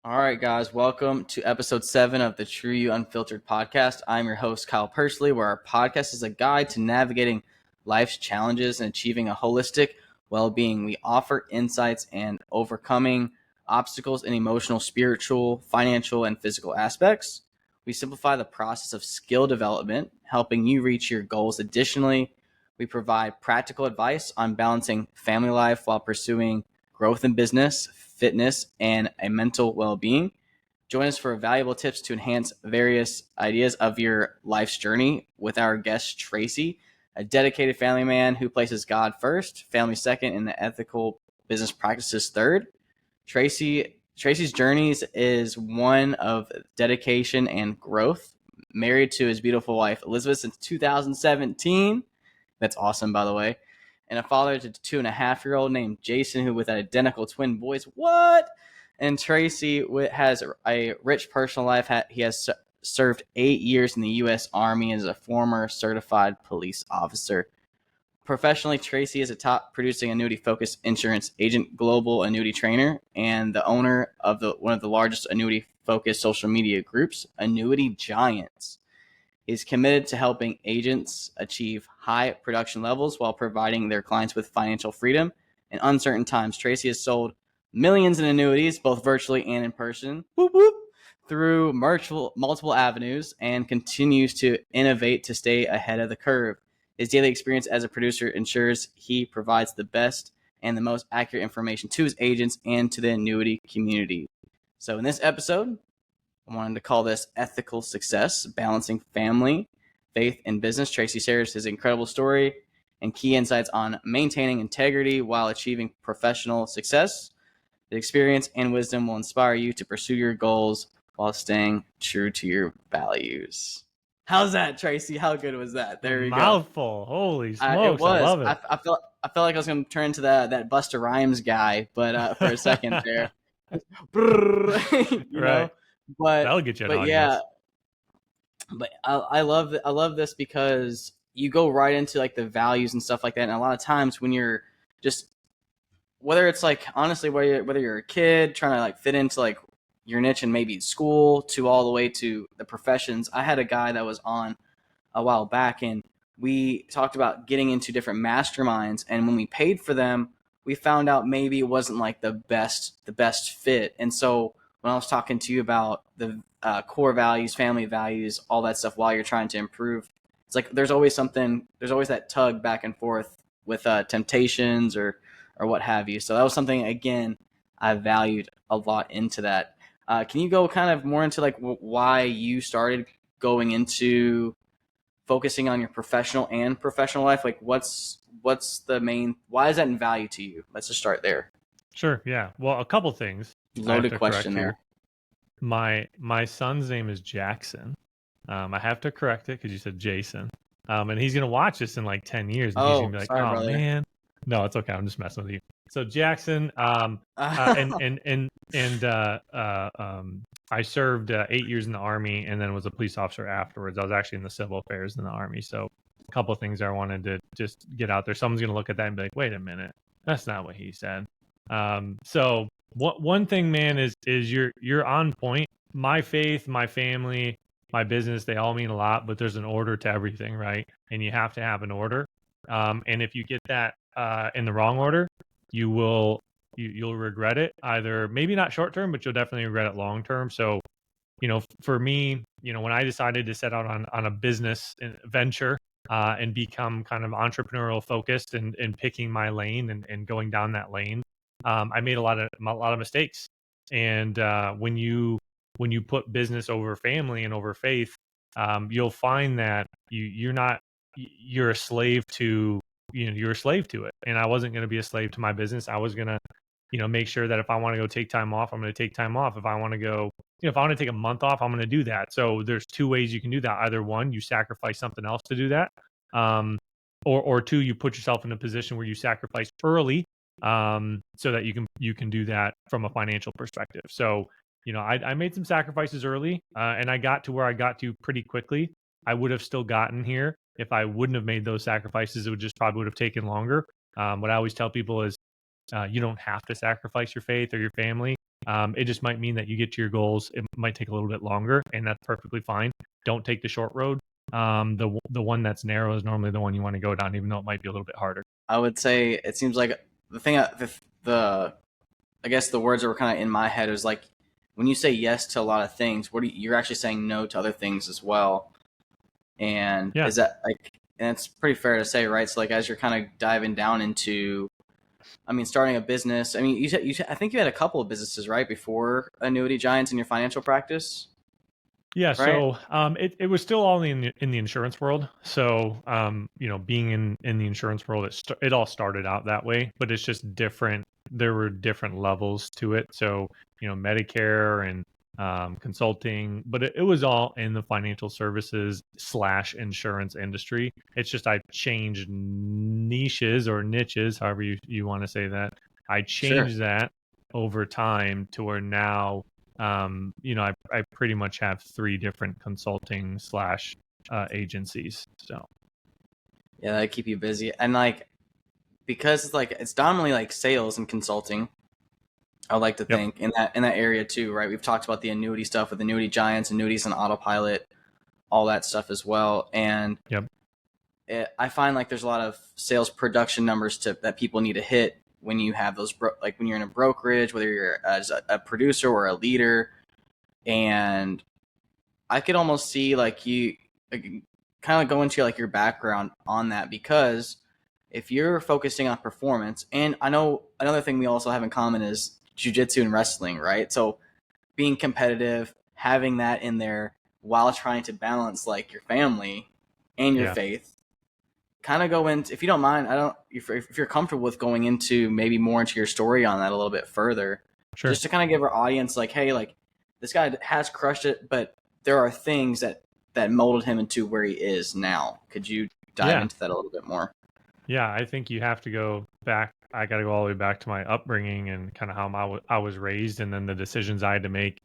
All right, guys, welcome to episode 7 of the TruYou Unfiltered podcast. I'm your host, Kyle Pursley, where our podcast is a guide to navigating life's challenges and achieving a holistic well-being. We offer insights and overcoming obstacles in emotional, spiritual, financial, and physical aspects. We simplify the process of skill development, helping you reach your goals. Additionally, we provide practical advice on balancing family life while pursuing growth in business, fitness, and a mental well-being. Join us for valuable tips to enhance various ideas of your life's journey with our guest, Tracy, a dedicated family man who places God first, family second, and the ethical business practices third. Tracy's journeys is one of dedication and growth. Married to his beautiful wife, Elizabeth, since 2017. That's awesome, by the way. And a father to a 2.5-year-old named Jason, who with identical twin boys. What? And Tracy has a rich personal life. He has served 8 years in the U.S. Army as a former certified police officer. Professionally, Tracy is a top producing annuity-focused insurance agent, global annuity trainer, and the owner of one of the largest annuity-focused social media groups, Annuity Giants. He's committed to helping agents achieve high production levels while providing their clients with financial freedom. In uncertain times, Tracy has sold millions in annuities, both virtually and in person, whoop, whoop, through multiple avenues, and continues to innovate to stay ahead of the curve. His daily experience as a producer ensures he provides the best and the most accurate information to his agents and to the annuity community. So in this episode, I wanted to call this Ethical Success, Balancing Family, Faith, and Business. Tracy shares his incredible story and key insights on maintaining integrity while achieving professional success. The experience and wisdom will inspire you to pursue your goals while staying true to your values. How's that, Tracy? How good was that? There we go. Mouthful. Holy smokes. It was. I love it. I felt like I was going to turn into that Busta Rhymes guy, but for a second there. you know? But that'll get you an audience. Yeah, but I love this because you go right into like the values and stuff like that. And a lot of times when you're just, whether it's like, honestly, whether you're a kid trying to like fit into like your niche and maybe school to all the way to the professions. I had a guy that was on a while back and we talked about getting into different masterminds. And when we paid for them, we found out maybe it wasn't like the best fit. And so when I was talking to you about the core values, family values, all that stuff while you're trying to improve, it's like there's always that tug back and forth with temptations or what have you. So that was something, again, I valued a lot into that. Can you go kind of more into like why you started going into focusing on your professional life? Like what's the main, why is that in value to you? Let's just start there. Sure. Yeah. Well, a couple things. Loaded question there. My son's name is Jackson. I have to correct it because you said Jason. And he's gonna watch this in like 10 years, and he's gonna be like, sorry, "Oh, brother. Man, no, it's okay. I'm just messing with you." So Jackson, I served 8 years in the Army and then was a police officer afterwards. I was actually in the civil affairs in the Army. So a couple of things I wanted to just get out there. Someone's gonna look at that and be like, "Wait a minute, that's not what he said." So one thing, man, is you're on point. My faith, my family, my business, they all mean a lot, but there's an order to everything, right? And you have to have an order. And if you get that in the wrong order, you'll regret it. Either maybe not short term, but you'll definitely regret it long term. So, for me, when I decided to set out on a business venture and become kind of entrepreneurial focused and picking my lane and going down that lane, I made a lot of mistakes. And when you put business over family and over faith, you'll find that you're a slave to it. And I wasn't going to be a slave to my business. I was going to, make sure that if I want to go take time off, I'm going to take time off. If I want to go, if I want to take a month off, I'm going to do that. So there's two ways you can do that. Either one, you sacrifice something else to do that. Or two, you put yourself in a position where you sacrifice early, so that you can do that from a financial perspective. So, I made some sacrifices early, and I got to where I got to pretty quickly. I would have still gotten here if I wouldn't have made those sacrifices. It would just probably would have taken longer. What I always tell people is, you don't have to sacrifice your faith or your family. It just might mean that you get to your goals. It might take a little bit longer, and that's perfectly fine. Don't take the short road. The one that's narrow is normally the one you want to go down, even though it might be a little bit harder. I would say it seems like the thing, the I guess the words that were kind of in my head is like when you say yes to a lot of things, you're actually saying no to other things as well. And Yeah. is that like, and it's pretty fair to say, right? So like as you're kind of diving down into, I mean, starting a business. I mean, I think you had a couple of businesses, right, before Annuity Giants in your financial practice, Yeah, right? so it was still all in the insurance world. So being in the insurance world, it all started out that way, but it's just different. There were different levels to it. So Medicare and consulting, but it was all in the financial services slash insurance industry. It's just I changed niches or niches, however you want to say that. I Sure. changed that over time to where now I pretty much have three different consulting slash agencies. So Yeah, that keep you busy, and like because it's like it's dominantly like sales and consulting. I would like to yep, think in that area too, right? We've talked about the annuity stuff with Annuity Giants, annuities and autopilot, all that stuff as well, and yep, I find like there's a lot of sales production numbers that people need to hit when you have those like when you're in a brokerage, whether you're as a producer or a leader, and I could almost see like you like, kind of go into like your background on that because if you're focusing on performance, and I know another thing we also have in common is jujitsu and wrestling, right? So being competitive, having that in there while trying to balance like your family and your yeah, faith. Kind of go into, if you don't mind, I don't, if you're comfortable with going into maybe more into your story on that a little bit further, sure. just to kind of give our audience like, hey, like this guy has crushed it, but there are things that molded him into where he is now. Could you dive Yeah, into that a little bit more? yeah. I think you have to go back. I got to go all the way back to my upbringing and kind of how I was raised, and then the decisions I had to make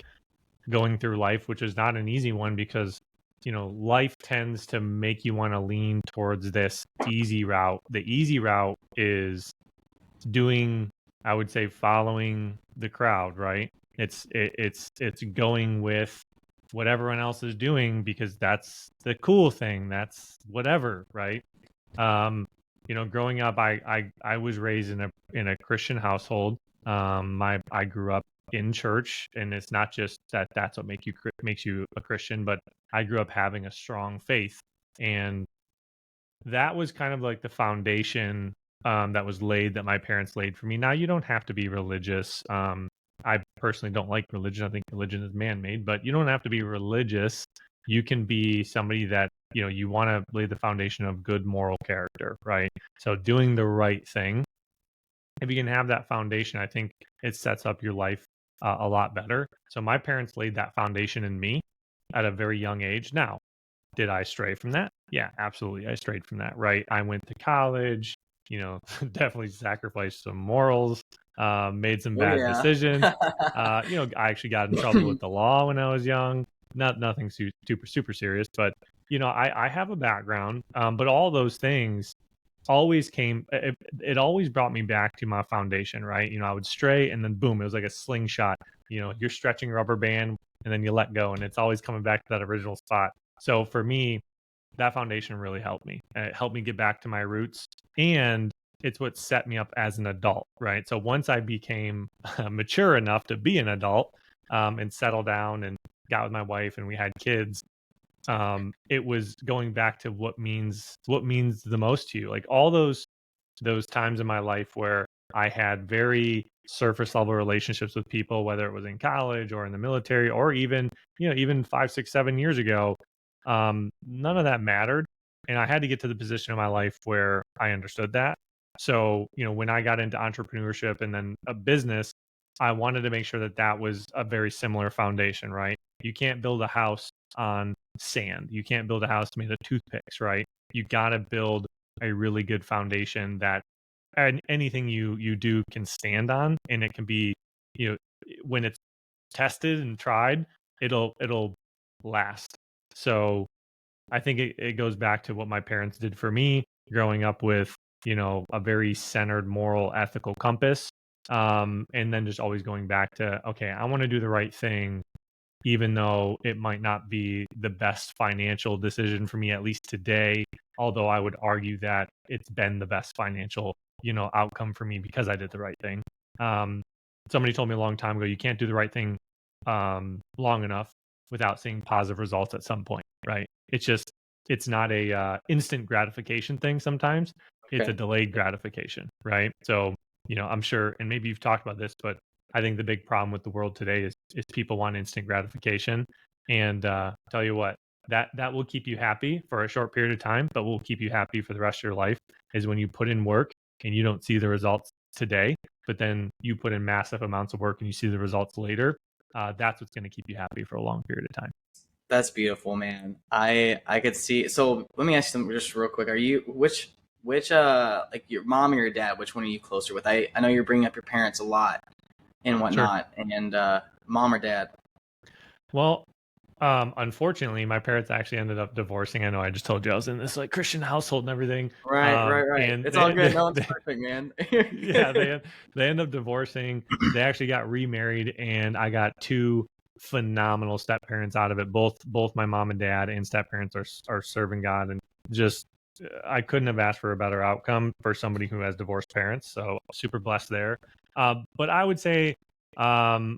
going through life, which is not an easy one because life tends to make you want to lean towards this easy route. The easy route is doing, I would say, following the crowd, right? It's going with what everyone else is doing because that's the cool thing. That's whatever, right? Growing up, I was raised in a Christian household. I grew up in church, and it's not just that's what makes you a Christian, but I grew up having a strong faith, and that was kind of like the foundation that was laid that my parents laid for me. Now you don't have to be religious. I personally don't like religion. I think religion is man-made, but you don't have to be religious. You can be somebody that you want to lay the foundation of good moral character, right? So doing the right thing. If you can have that foundation, I think it sets up your life a lot better. So my parents laid that foundation in me at a very young age. Now, did I stray from that? Yeah, absolutely. I strayed from that, right? I went to college, definitely sacrificed some morals, made some Oh bad yeah. decisions. I actually got in trouble with the law when I was young. Nothing super serious, but I have a background. But all those things always it always brought me back to my foundation, right? I would stray and then boom, it was like a slingshot. You're stretching a rubber band and then you let go and it's always coming back to that original spot. So for me, that foundation really helped me. It helped me get back to my roots, and it's what set me up as an adult, right? So once I became mature enough to be an adult, and settle down and got with my wife and we had kids, it was going back to what means the most to you. Like all those times in my life where I had very surface level relationships with people, whether it was in college or in the military or even 5, 6, 7 years ago, none of that mattered. And I had to get to the position in my life where I understood that. So, when I got into entrepreneurship and then a business, I wanted to make sure that that was a very similar foundation, right? You can't build a house on sand. You can't build a house made of toothpicks, right? You got to build a really good foundation that anything you do can stand on, and it can be, when it's tested and tried, it'll last. So I think it goes back to what my parents did for me growing up with, a very centered moral ethical compass. And then just always going back to, okay, I want to do the right thing, even though it might not be the best financial decision for me, at least today. Although I would argue that it's been the best financial, outcome for me because I did the right thing. Um, Somebody told me a long time ago, you can't do the right thing long enough without seeing positive results at some point, right? It's not a instant gratification thing. Sometimes it's a Okay. delayed gratification, right? So, I'm sure, and maybe you've talked about this, but I think the big problem with the world today is people want instant gratification. And tell you what, that will keep you happy for a short period of time, but will keep you happy for the rest of your life is when you put in work and you don't see the results today, but then you put in massive amounts of work and you see the results later. That's what's going to keep you happy for a long period of time. That's beautiful, man. I could see. So let me ask you something just real quick. Are you which like your mom or your dad? Which one are you closer with? I know you're bringing up your parents a lot and Sure. whatnot, and mom or dad? Well, unfortunately, my parents actually ended up divorcing. I know I just told you I was in this like Christian household and everything. Right, right, right. And It's all good. No one's perfect, man. You're yeah, good. they end up divorcing. They actually got remarried, and I got two phenomenal step parents out of it. Both my mom and dad and step parents are serving God, and just I couldn't have asked for a better outcome for somebody who has divorced parents. So super blessed there. But I would say um,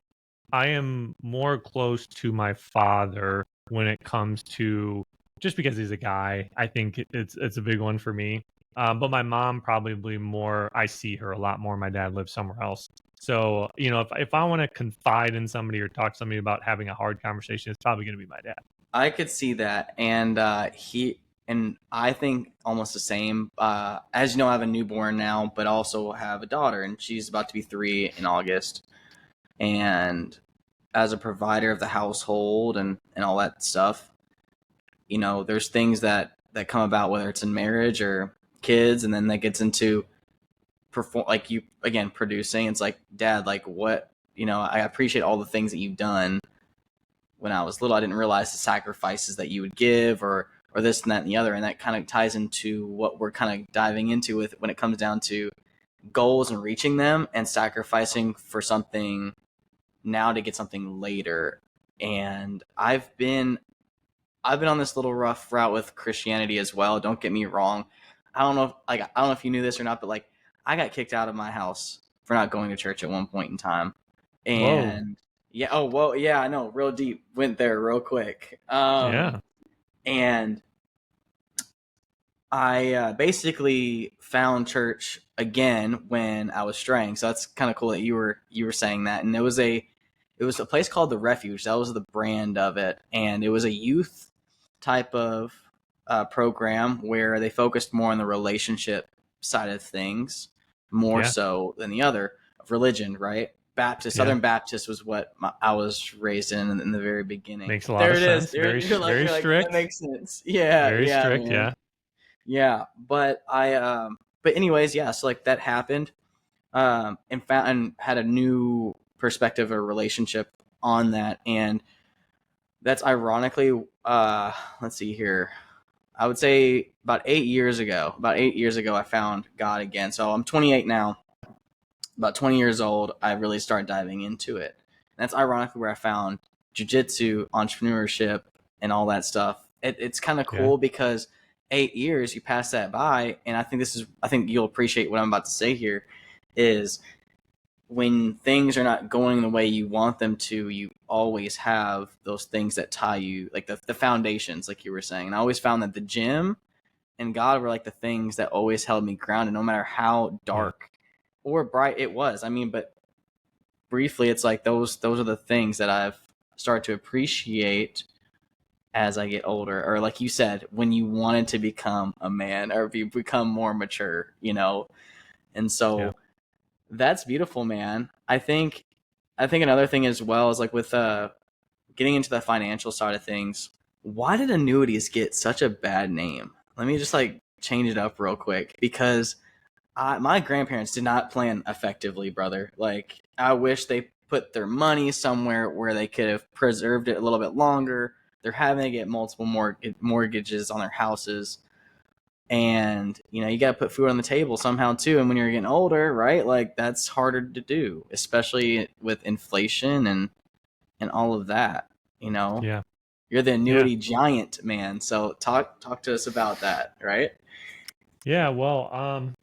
I am more close to my father when it comes to just because he's a guy. I think it's a big one for me. But my mom probably more. I see her a lot more. My dad lives somewhere else. So, if I want to confide in somebody or talk to somebody about having a hard conversation, it's probably going to be my dad. I could see that, and I think almost the same. As you know, I have a newborn now, but also have a daughter, and she's about to be 3 in August. And as a provider of the household and all that stuff, there's things that come about, whether it's in marriage or kids, and then that gets into perform like you again producing. It's like, dad, like what, I appreciate all the things that you've done. When I was little, I didn't realize the sacrifices that you would give, or this and that and the other, and that kind of ties into what we're kind of diving into with when it comes down to goals and reaching them and sacrificing for something now to get something later. And I've been on this little rough route with Christianity as well. Don't get me wrong. I don't know if you knew this or not, but like I got kicked out of my house for not going to church at one point in time. Whoa. And yeah, oh well, yeah, I know, real deep. Went there real quick. Yeah. And I basically found church again when I was straying. So that's kind of cool that you were saying that. And it was a place called the Refuge. That was the brand of it, and it was a youth type of program where they focused more on the relationship side of things, more Yeah. so than the other of religion. Right? Baptist, Yeah. Southern Baptist was what I was raised in the very beginning. Makes a lot There of it is. sense. You're, you're like Very you're like that strict. makes sense. Yeah, Very yeah, strict. man. Yeah. Yeah, but anyways, yeah, so like that happened, and found and had a new perspective or relationship on that. And that's ironically, let's see here, I would say about 8 years ago I found God again. So I'm 28 now. About 20 years old, I really started diving into it. And that's ironically where I found jujitsu, entrepreneurship, and all that stuff. It's kind of Yeah. cool because 8 years you pass that by, and I think you'll appreciate what I'm about to say here. Is when things are not going the way you want them to, you always have those things that tie you, like the foundations, like you were saying. And I always found that the gym and God were like the things that always held me grounded, no matter how Yeah. dark or bright it was. I mean, but briefly, it's like those are the things that I've started to appreciate as I get older, or like you said, when you wanted to become a man or if you become more mature. And Yeah. so that's beautiful, man. I think another thing as well is like with getting into the financial side of things. Why did annuities get such a bad name? Let me just like change it up real quick because my grandparents did not plan effectively, brother. Like, I wish they put their money somewhere where they could have preserved it a little bit longer. They're having to get multiple mortgages on their houses. And you got to put food on the table somehow too. And when you're getting older, right, like that's harder to do, especially with inflation and all of that. Yeah. You're the Yeah. annuity giant, man. So talk to us about that, right? Yeah. Well,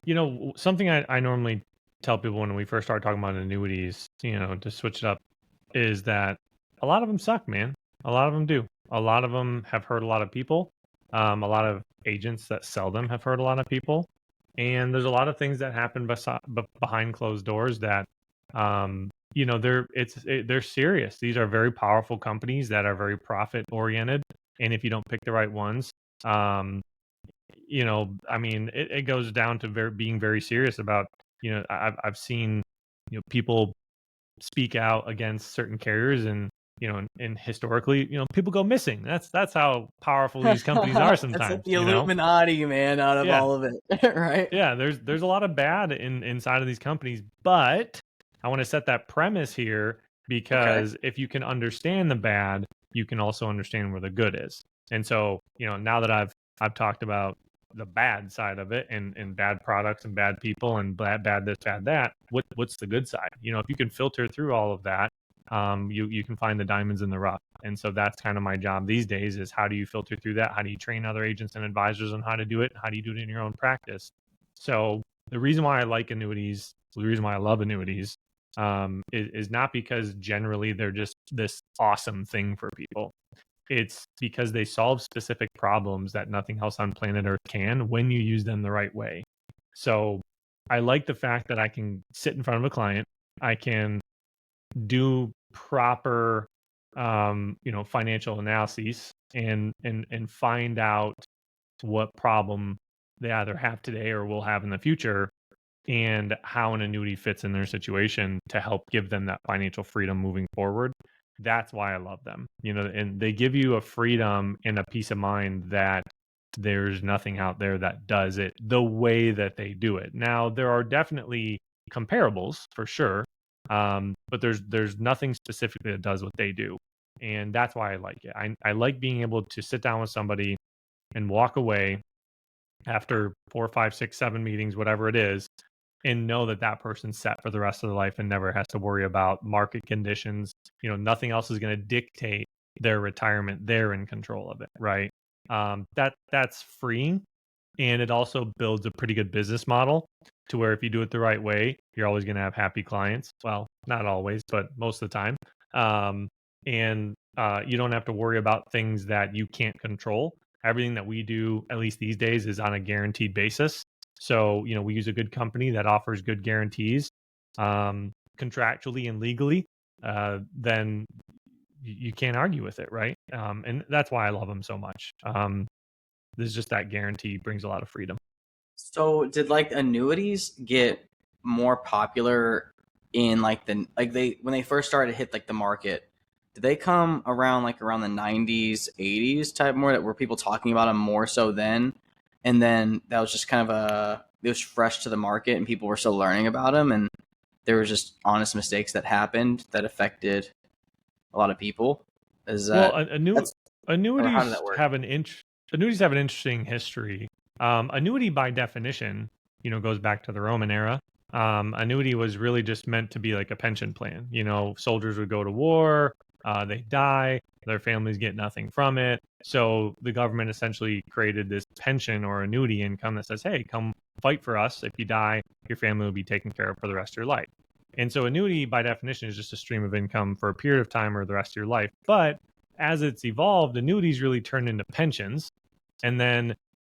something I normally tell people when we first start talking about annuities, to switch it up, is that a lot of them suck, man. A lot of them do. A lot of them have hurt a lot of people. A lot of agents that sell them have hurt a lot of people. And there's a lot of things that happen behind closed doors that, they're serious. These are very powerful companies that are very profit oriented. And if you don't pick the right ones, um, I mean, it goes down to being very serious about, I've seen, people speak out against certain carriers, and and historically, people go missing. That's how powerful these companies are That's like sometimes. the Illuminati, man, out of Yeah, all of it, right? yeah. There's a lot of bad inside of these companies, but I want to set that premise here, Okay. because if you can understand the bad, you can also understand where the good is. And so, now that I've talked about the bad side of it, and bad products and bad people and bad this, bad that, what's the good side? If you can filter through all of that, you can find the diamonds in the rough. And so that's kind of my job these days, is how do you filter through that? How do you train other agents and advisors on how to do it? How do you do it in your own practice? So the reason why I like annuities, the reason why I love annuities, is not because generally they're just this awesome thing for people. It's because they solve specific problems that nothing else on planet Earth can, when you use them the right way. So I like the fact that I can sit in front of a client, I can do proper, financial analyses, and find out what problem they either have today or will have in the future, and how an annuity fits in their situation to help give them that financial freedom moving forward. That's why I love them. And they give you a freedom and a peace of mind that there's nothing out there that does it the way that they do it. Now, there are definitely comparables for sure. But there's nothing specifically that does what they do. And that's why I like it. I like being able to sit down with somebody and walk away after 4, 5, 6, 7 meetings, whatever it is, and know that that person's set for the rest of their life and never has to worry about market conditions. Nothing else is going to dictate their retirement. They're in control of it, right? That's freeing, and it also builds a pretty good business model, to where if you do it the right way, you're always going to have happy clients. Well, not always, but most of the time. And you don't have to worry about things that you can't control. Everything that we do, at least these days, is on a guaranteed basis. So, we use a good company that offers good guarantees, contractually and legally. Then you can't argue with it, right? And that's why I love them so much. There's just that guarantee brings a lot of freedom. So did like annuities get more popular in like they when they first started to hit like the market? Did they come around like around the 90s, 80s type more, that were people talking about them more so then? And then that was just kind of it was fresh to the market and people were still learning about them, and there was just honest mistakes that happened that affected a lot of people. Is Well, that that's or how did annuities that work? have annuities have an interesting history. Annuity by definition, goes back to the Roman era. Annuity was really just meant to be like a pension plan. Soldiers would go to war, they die, their families get nothing from it. So the government essentially created this pension or annuity income that says, hey, come fight for us. If you die, your family will be taken care of for the rest of your life. And so annuity by definition is just a stream of income for a period of time or the rest of your life. But as it's evolved, annuities really turned into pensions. And then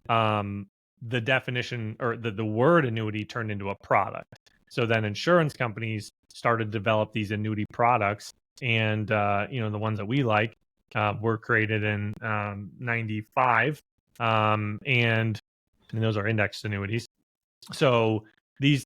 the definition, or the word annuity, turned into a product. So then insurance companies started to develop these annuity products. And, the ones that we like were created in 95. And those are indexed annuities. So these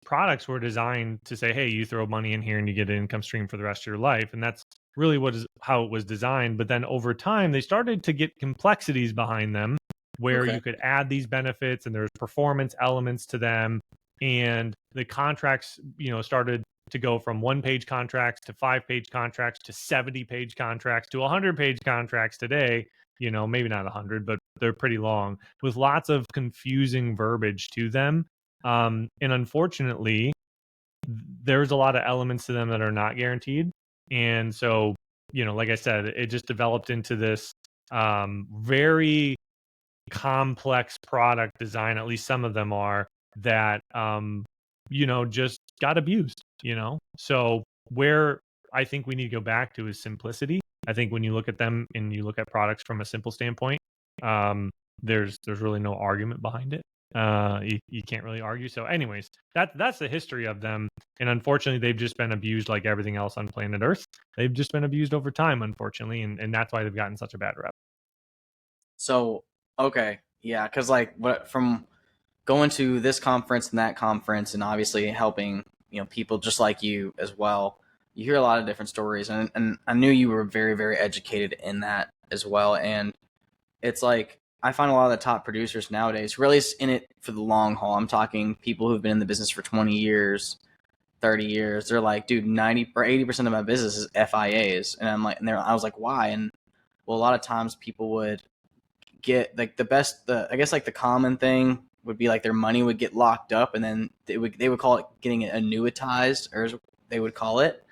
products were designed to say, hey, you throw money in here and you get an income stream for the rest of your life. And that's really how it was designed. But then over time, they started to get complexities behind them, where Okay. you could add these benefits and there's performance elements to them. And the contracts, started to go from 1-page contracts to 5-page contracts to 70-page contracts to 100-page contracts today. Maybe not 100, but they're pretty long with lots of confusing verbiage to them. And unfortunately, there's a lot of elements to them that are not guaranteed. And so, like I said, it just developed into this very complex product design. At least some of them are that, just got abused, So where I think we need to go back to is simplicity. I think when you look at them and you look at products from a simple standpoint, there's really no argument behind it. You can't really argue. So anyways, that's the history of them. And unfortunately, they've just been abused like everything else on planet Earth. They've just been abused over time, unfortunately. And that's why they've gotten such a bad rep. So, okay. Yeah. Cause like from going to this conference and that conference and obviously helping, people just like you as well, you hear a lot of different stories. And I knew you were very, very educated in that as well. And it's like, I find a lot of the top producers nowadays really in it for the long haul. I'm talking people who've been in the business for 20 years, 30 years. They're like, dude, 90 or 80% of my business is FIAs. And I'm like, I was like, why? And well, a lot of times people would get like I guess like the common thing would be like their money would get locked up and then they would call it getting it annuitized, or as they would call it.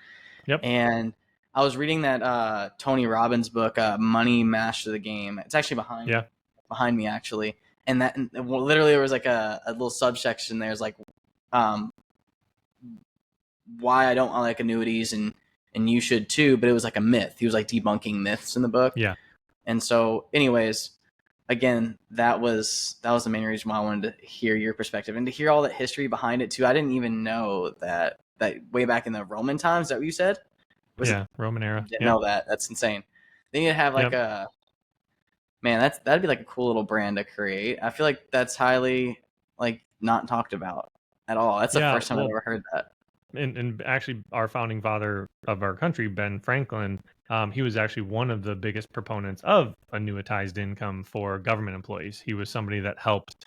Yep. And I was reading that Tony Robbins book, Money Master the Game. It's actually behind me actually. And literally there was like a little subsection there. It's like why I don't like annuities and you should too, but it was like a myth. He was like debunking myths in the book. Yeah. And so anyways, again, that was the main reason why I wanted to hear your perspective and to hear all that history behind it too. I didn't even know that way back in the Roman times. Is that what you said? Roman era. Didn't know that. That's insane. They need to have like that'd be like a cool little brand to create. I feel like that's highly like not talked about at all. That's the first time I've ever heard that. And actually, our founding father of our country, Ben Franklin, he was actually one of the biggest proponents of annuitized income for government employees. He was somebody that helped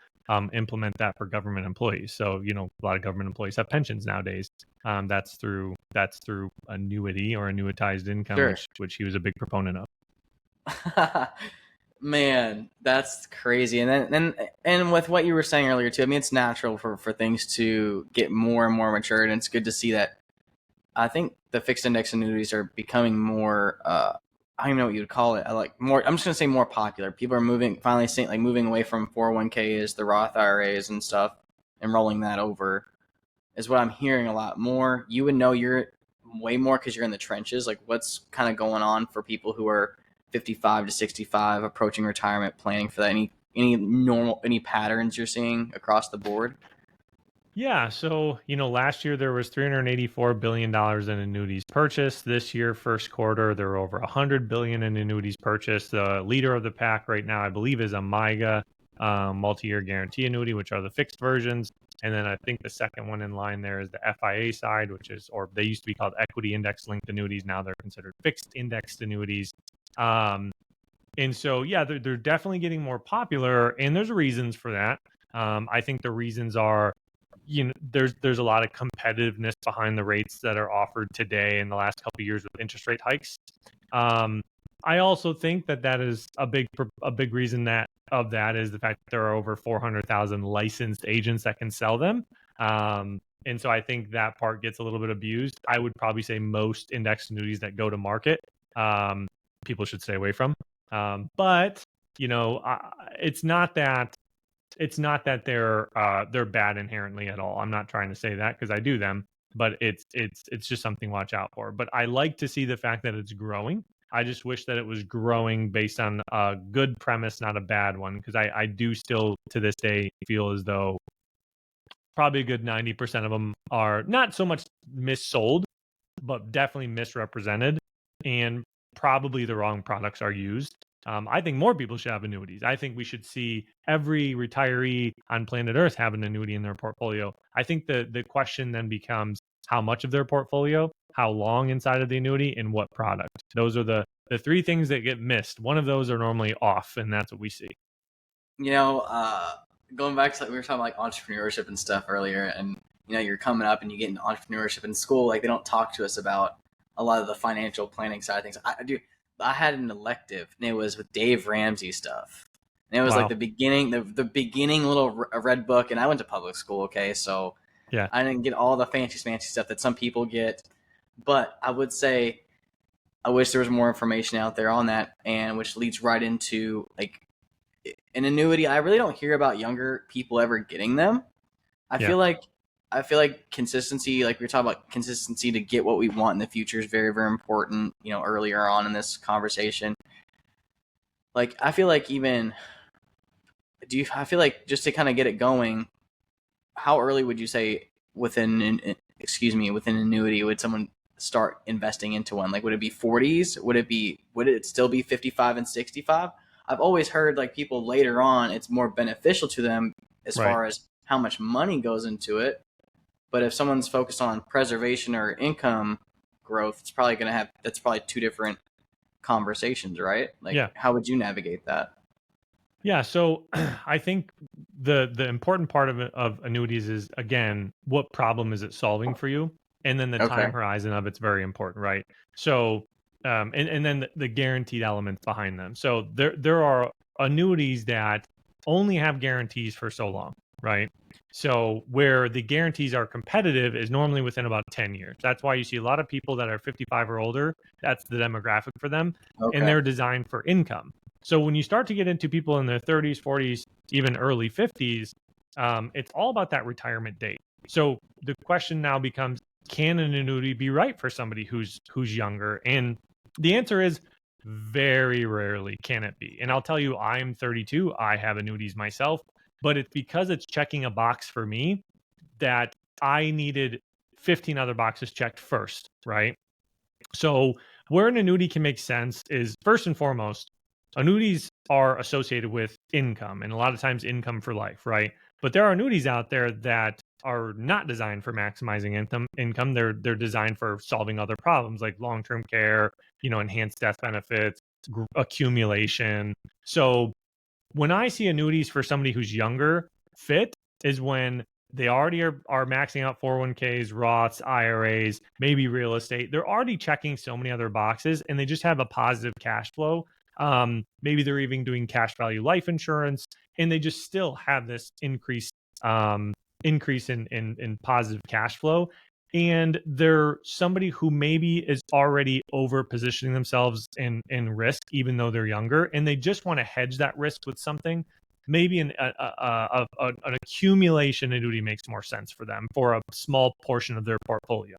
implement that for government employees. So, a lot of government employees have pensions nowadays. That's through annuity or annuitized income, Sure. which he was a big proponent of. Man, that's crazy. And with what you were saying earlier too, I mean, it's natural for things to get more and more mature, and it's good to see that. I think the fixed index annuities are becoming more, I don't even know what you would call it. I'm just going to say more popular. People are finally moving away from 401ks, the Roth IRAs and stuff, and rolling that over is what I'm hearing a lot more. You would know you're way more because you're in the trenches. Like what's kind of going on for people who are 55 to 65 approaching retirement, planning for that? Any patterns you're seeing across the board? Yeah, so last year there was $384 billion in annuities purchased. This year, first quarter, there were over $100 billion in annuities purchased. The leader of the pack right now, I believe, is a MYGA, multi-year guarantee annuity, which are the fixed versions. And then I think the second one in line there is the FIA side, or they used to be called equity index linked annuities. Now they're considered fixed indexed annuities. And so, yeah, they're definitely getting more popular, and there's reasons for that. I think the reasons are, there's a lot of competitiveness behind the rates that are offered today in the last couple of years with interest rate hikes. I also think that is a big reason that is the fact that there are over 400,000 licensed agents that can sell them. And so I think that part gets a little bit abused. I would probably say most index annuities that go to market, people should stay away from. But it's not that they're bad inherently at all. I'm not trying to say that because I do them, but it's just something to watch out for. But I like to see the fact that it's growing. I just wish that it was growing based on a good premise, not a bad one, because I do still to this day feel as though probably a good 90% of them are not so much missold, but definitely misrepresented, and probably the wrong products are used. I think more people should have annuities. I think we should see every retiree on planet Earth have an annuity in their portfolio. I think the question then becomes how much of their portfolio, how long inside of the annuity, and what product. Those are the three things that get missed. One of those are normally off, and that's what we see. Going back to we were talking like entrepreneurship and stuff earlier, and you're coming up and you get into entrepreneurship in school. Like they don't talk to us about a lot of the financial planning side of things. I had an elective and it was with Dave Ramsey stuff. And it was like Wow. the beginning, the beginning little red book. And I went to public school, okay, so Yeah. I didn't get all the fancy stuff that some people get. But I would say I wish there was more information out there on that, and which leads right into like an annuity. I really don't hear about younger people ever getting them. I Yeah. feel like I feel like consistency, like we were talking about consistency to get what we want in the future is very, very important, earlier on in this conversation. Like I feel like even I feel like just to kind of get it going, how early would you say within annuity would someone start investing into one? Like would it be 40s? Would it still be 55 and 65? I've always heard like people later on it's more beneficial to them as Right. far as how much money goes into it. But if someone's focused on preservation or income growth, that's probably two different conversations, right? Like Yeah. how would you navigate that? Yeah, so I think the important part of annuities is, again, what problem is it solving for you, and then the Okay. time horizon of it's very important, right? So, and then the guaranteed elements behind them. So there are annuities that only have guarantees for so long, right? So where the guarantees are competitive is normally within about 10 years. That's why you see a lot of people that are 55 or older. That's the demographic for them, and Okay. they're designed for income. So when you start to get into people in their 30s, 40s, even early 50s, it's all about that retirement date. So the question now becomes, can an annuity be right for somebody who's younger? And the answer is very rarely can it be. And I'll tell you, I'm 32. I have annuities myself, but it's because it's checking a box for me that I needed 15 other boxes checked first, right? So where an annuity can make sense is, first and foremost, annuities are associated with income, and a lot of times income for life, right? But there are annuities out there that are not designed for maximizing income. They're designed for solving other problems like long-term care, enhanced death benefits, accumulation. So when I see annuities for somebody who's younger, fit is when they already are maxing out 401ks, Roths, IRAs, maybe real estate. They're already checking so many other boxes, and they just have a positive cash flow. Maybe they're even doing cash value life insurance, and they just still have this increase in positive cash flow. And they're somebody who maybe is already over positioning themselves in risk, even though they're younger, and they just want to hedge that risk with something. Maybe an accumulation annuity makes more sense for them for a small portion of their portfolio.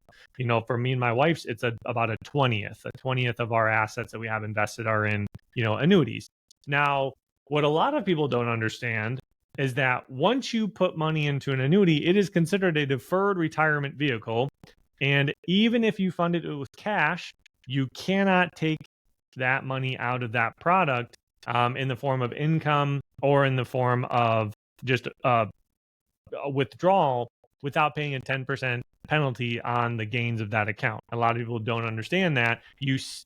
For me and my wife's, it's about a 20th of our assets that we have invested are in, annuities. Now, what a lot of people don't understand is that once you put money into an annuity, it is considered a deferred retirement vehicle. And even if you funded it with cash, you cannot take that money out of that product in the form of income or in the form of just a withdrawal without paying a 10% penalty on the gains of that account. A lot of people don't understand that.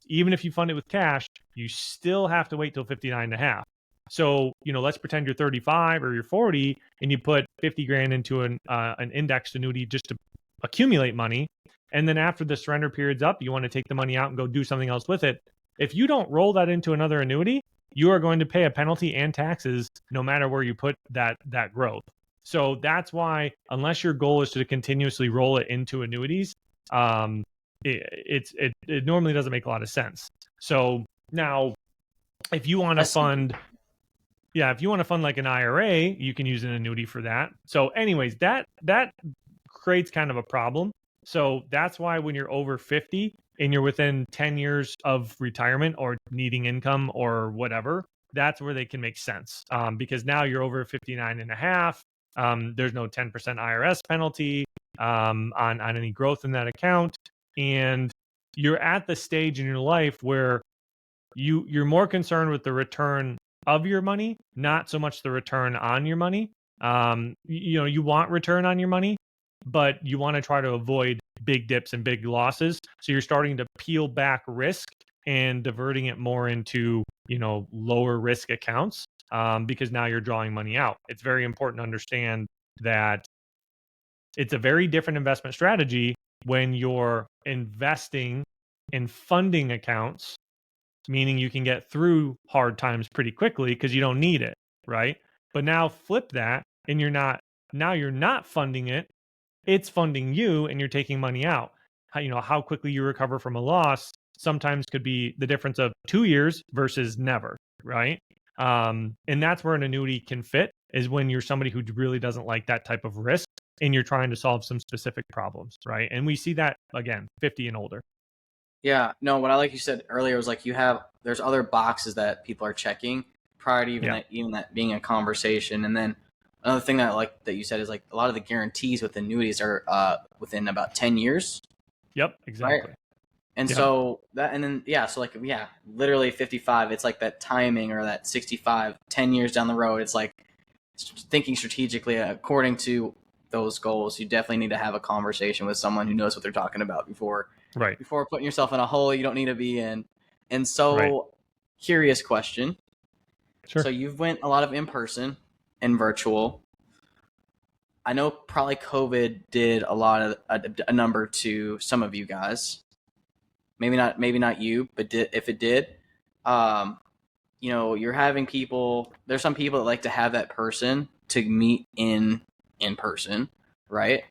Even if you fund it with cash, you still have to wait till 59 and a half. So, let's pretend you're 35 or you're 40 and you put 50 grand into an indexed annuity just to accumulate money. And then after the surrender period's up, you want to take the money out and go do something else with it. If you don't roll that into another annuity, you are going to pay a penalty and taxes no matter where you put that growth. So that's why, unless your goal is to continuously roll it into annuities, it normally doesn't make a lot of sense. So now, if you want I to see. fund, yeah, if you want to fund like an IRA, you can use an annuity for that. So, anyways, that creates kind of a problem. So that's why when you're over 50 and you're within 10 years of retirement or needing income or whatever, that's where they can make sense, because now you're over 59 and a half. There's no 10% IRS penalty on any growth in that account. And you're at the stage in your life where you're more concerned with the return of your money, not so much the return on your money. You want return on your money, but you want to try to avoid big dips and big losses. So you're starting to peel back risk and diverting it more into, lower risk accounts, because now you're drawing money out. It's very important to understand that it's a very different investment strategy when you're investing in funding accounts, meaning you can get through hard times pretty quickly because you don't need it. right? But now flip that, and you're not funding it. It's funding you, and you're taking money out. How quickly you recover from a loss sometimes could be the difference of 2 years versus never, right? And that's where an annuity can fit, is when you're somebody who really doesn't like that type of risk and you're trying to solve some specific problems, right? And we see that again, 50 and older. Yeah, no, what I like you said earlier was like there's other boxes that people are checking prior to Yeah. even that being a conversation. And then another thing that I like that you said is like a lot of the guarantees with annuities are within about 10 years, Yep. right? Exactly. And Yep. so that, and then, yeah, so like, yeah, literally 55, it's like that timing, or that 65, 10 years down the road. It's like thinking strategically according to those goals. You definitely need to have a conversation with someone who knows what they're talking about Right. before putting yourself in a hole you don't need to be in. And Right. so, curious question. So Sure. you've went a lot of in person and virtual. I know probably COVID did a lot of a number to some of you guys. Maybe not you, but if it did, um, you're having people. There's some people that like to have that person to meet in person, right?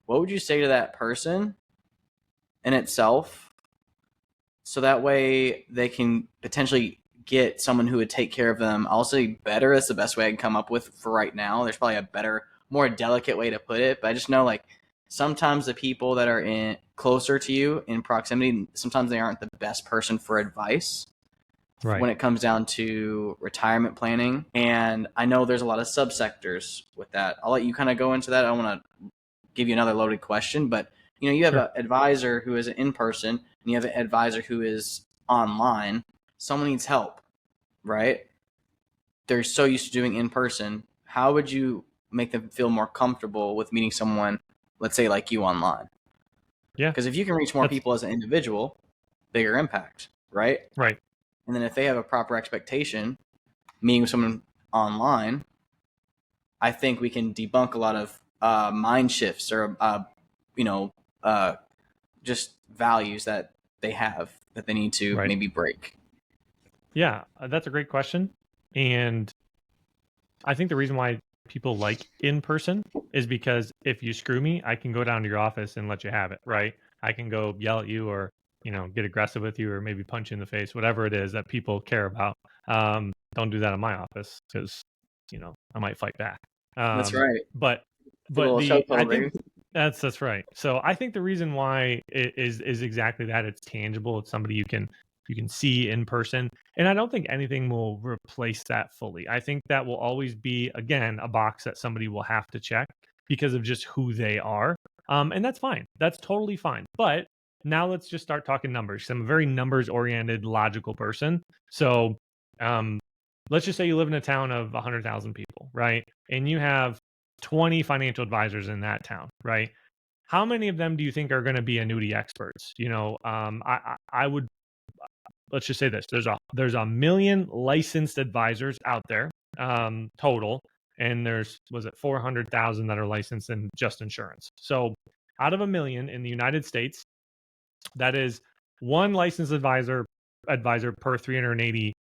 What would you say to that person in itself, so that way they can potentially get someone who would take care of them? I'll say better. That's the best way I can come up with for right now. There's probably a better, more delicate way to put it, but I just know like sometimes the people that are in closer to you in proximity, sometimes they aren't the best person for advice Right. when it comes down to retirement planning. And I know there's a lot of subsectors with that. I'll let you kind of go into that. I don't want to give you another loaded question, but you have Sure. an advisor who is in person and you have an advisor who is online. Someone needs help, right? They're so used to doing in person. How would you make them feel more comfortable with meeting someone, let's say like you, online? Yeah. Because if you can reach more That's people as an individual, bigger impact, right? right. And then if they have a proper expectation, meeting with someone online, I think we can debunk a lot of mind shifts, or uh, just values that they have that they need to Right. maybe break. Yeah. That's a great question. And I think the reason why people like in person is because if you screw me, I can go down to your office and let you have it, right? I can go yell at you, or get aggressive with you, or maybe punch you in the face, whatever it is that people care about. Don't do that in my office, because I might fight back. That's right. But Give a but little the I chokehold, think baby. that's right. So I think the reason why it is exactly that. It's tangible. It's somebody you can see in person. And I don't think anything will replace that fully. I think that will always be, again, a box that somebody will have to check because of just who they are. And that's fine. That's totally fine. But now let's just start talking numbers. I'm a very numbers oriented, logical person. So um, let's just say you live in a town of 100,000 people, right? And you have 20 financial advisors in that town, right? How many of them do you think are going to be annuity experts? I would, let's just say this: there's a million licensed advisors out there, total, and there's, was it 400,000 that are licensed in just insurance. So out of a million in the United States, that is one licensed advisor per 380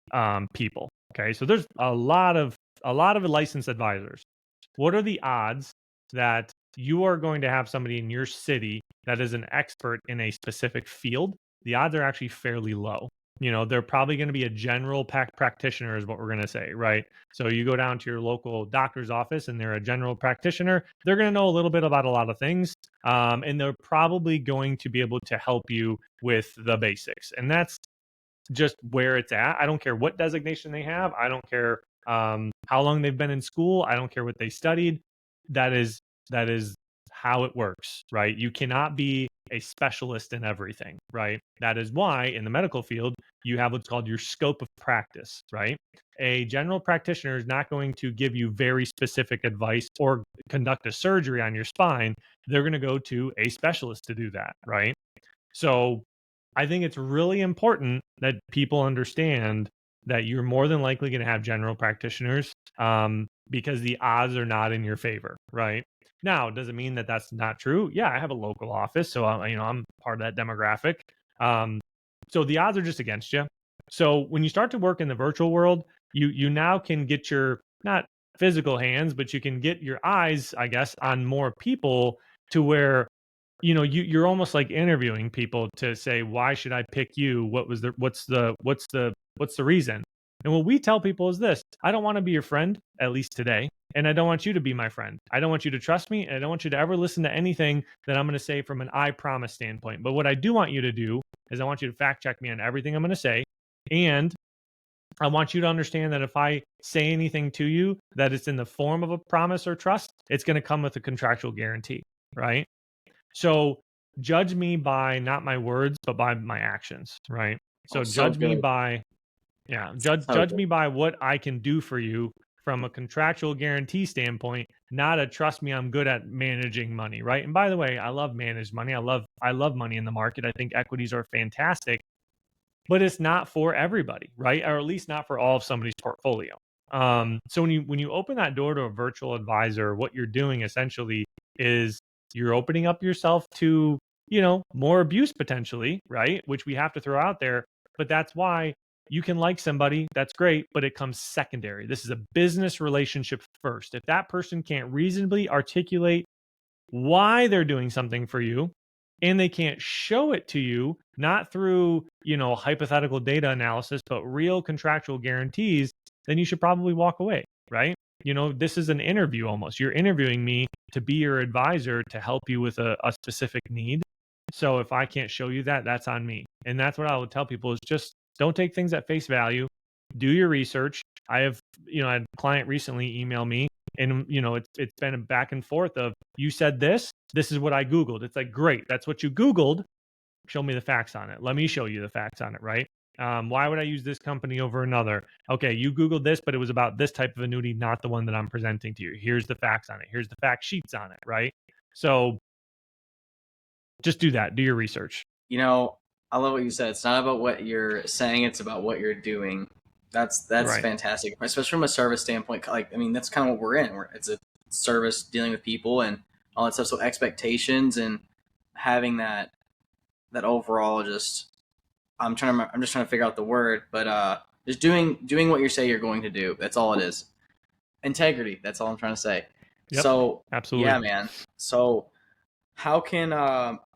people. Okay, so there's a lot of licensed advisors. What are the odds that you are going to have somebody in your city that is an expert in a specific field? The odds are actually fairly low. They're probably going to be a general practitioner, is what we're going to say, right? So you go down to your local doctor's office and they're a general practitioner. They're going to know a little bit about a lot of things. And they're probably going to be able to help you with the basics. And that's just where it's at. I don't care what designation they have. I don't care how long they've been in school. I don't care what they studied. That is how it works, right? You cannot be a specialist in everything, right? That is why in the medical field you have what's called your scope of practice, right? A general practitioner is not going to give you very specific advice or conduct a surgery on your spine. They're going to go to a specialist to do that, right? So I think it's really important that people understand that you're more than likely going to have general practitioners, because the odds are not in your favor, right? Now, does it mean that that's not true? Yeah, I have a local office, so I'm part of that demographic. So the odds are just against you. So when you start to work in the virtual world, you now can get your not physical hands, but you can get your eyes, I guess, on more people to where you're almost like interviewing people to say, why should I pick you? What's the reason? And what we tell people is this: I don't want to be your friend, at least today, and I don't want you to be my friend. I don't want you to trust me, and I don't want you to ever listen to anything that I'm going to say from an I promise standpoint. But what I do want you to do is I want you to fact check me on everything I'm going to say, and I want you to understand that if I say anything to you that it's in the form of a promise or trust, it's going to come with a contractual guarantee, right? So judge me by not my words, but by my actions, right? Oh, So so judge me good. by, yeah, judge So me by what I can do for you from a contractual guarantee standpoint, not a trust me, I'm good at managing money, right? And by the way, I love managed money. I love money in the market. I think equities are fantastic, but it's not for everybody, right? Or at least not for all of somebody's portfolio. So when you open that door to a virtual advisor, what you're doing essentially is you're opening up yourself to more abuse potentially, right? Which we have to throw out there. But that's why you can like somebody, that's great, but it comes secondary. This is a business relationship first. If that person can't reasonably articulate why they're doing something for you and they can't show it to you, not through hypothetical data analysis, but real contractual guarantees, then you should probably walk away, right? This is an interview. Almost, you're interviewing me to be your advisor to help you with a specific need. So if I can't show you that, that's on me. And that's what I would tell people is just don't take things at face value. Do your research. I have I had a client recently email me, and it's been a back and forth of, you said this is what I Googled. It's like, great, that's what you Googled. Show me the facts on it. Let me show you the facts on it, right? Why would I use this company over another? Okay, you Googled this, but it was about this type of annuity, not the one that I'm presenting to you. Here's the facts on it. Here's the fact sheets on it, right? So just do that. Do your research. you know, I love what you said. It's not about what you're saying; it's about what you're doing. That's Right. fantastic, especially from a service standpoint. Like, I mean, that's kind of what we're in. It's a service dealing with people and all that stuff. So expectations and having that overall just I'm just trying to figure out the word, but just doing what you say you're going to do. That's all it is. Integrity. That's all I'm trying to say. Yep. So Absolutely. yeah, man. So how can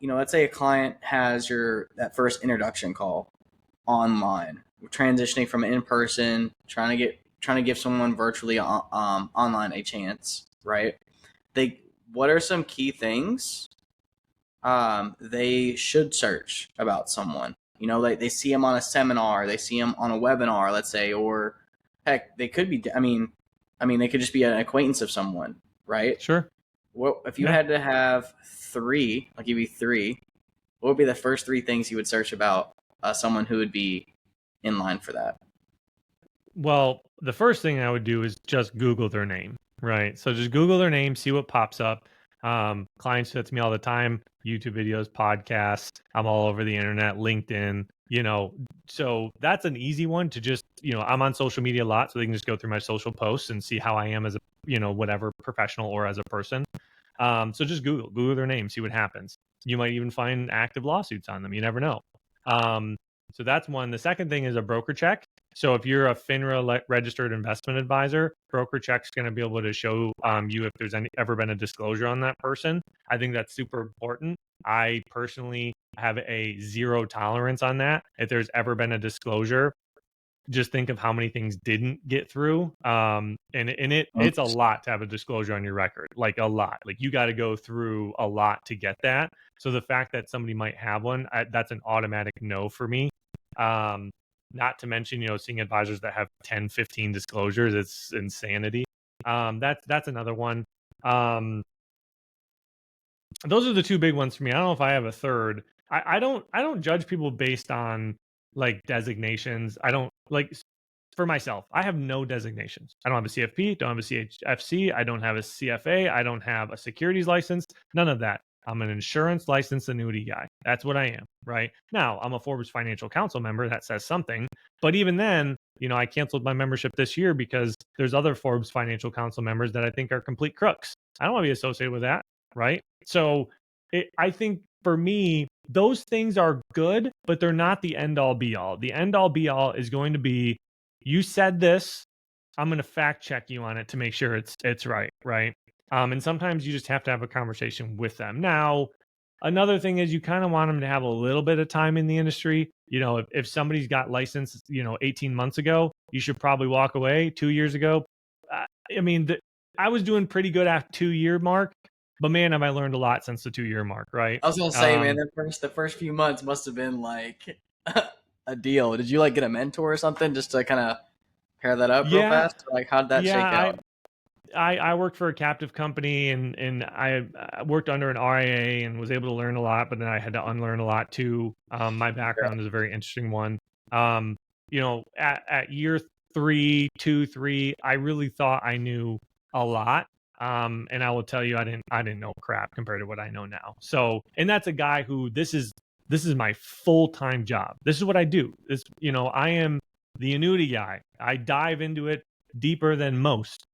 let's say a client has your that first introduction call online, we're transitioning from in person, trying to give someone virtually online a chance, right? They What are some key things they should search about someone? Like they see them on a seminar, they see them on a webinar, let's say, or heck, they could be. I mean, they could just be an acquaintance of someone, right? Sure. What if you Yeah. had to have three? I'll give you three. What would be the first three things you would search about someone who would be in line for that? Well, the first thing I would do is just Google their name, right? So just Google their name, see what pops up. Clients do that to me all the time: YouTube videos, podcasts. I'm all over the internet, LinkedIn. So that's an easy one to just, I'm on social media a lot, so they can just go through my social posts and see how I am as a, whatever, professional or as a person. So just Google their name, see what happens. You might even find active lawsuits on them. You never know. So that's one. The second thing is a broker check. So if you're a FINRA registered investment advisor, broker check's going to be able to show you if there's ever been a disclosure on that person. I think that's super important. I personally have a zero tolerance on that. If there's ever been a disclosure, just think of how many things didn't get through. It's a lot to have a disclosure on your record, like a lot. Like you got to go through a lot to get that. So the fact that somebody might have one, that's an automatic no for me. Not to mention, seeing advisors that have 10, 15 disclosures, it's insanity. That's another one. Those are the two big ones for me. I don't know if I have a third. I don't judge people based on like designations. I don't like, for myself, I have no designations. I don't have a CFP, don't have a CHFC, I don't have a CFA, I don't have a securities license, none of that. I'm an insurance licensed annuity guy. That's what I am, right? Now, I'm a Forbes Financial Council member. That says something. But even then, I canceled my membership this year because there's other Forbes Financial Council members that I think are complete crooks. I don't want to be associated with that, right? So I think for me, those things are good, but they're not the end all be all. The end all be all is going to be, you said this, I'm going to fact check you on it to make sure it's right, right? And sometimes you just have to have a conversation with them. Now, another thing is you kind of want them to have a little bit of time in the industry. If somebody's got licensed, 18 months ago, you should probably walk away. 2 years ago, uh, I mean, I was doing pretty good at 2 year mark, but man, have I learned a lot since the 2 year mark, right? I was gonna say, man, the first few months must have been like a deal. Did you like get a mentor or something just to kind of pair that up real Yeah, fast? Like, how did that yeah. shake out? I worked for a captive company and I worked under an RIA and was able to learn a lot, but then I had to unlearn a lot too. My background is a very interesting one. Um, at year three, 2, 3, I really thought I knew a lot. And I will tell you, I didn't know crap compared to what I know now. So, and that's a guy who this is my full-time job. This is what I do. I am the annuity guy. I dive into it deeper than most.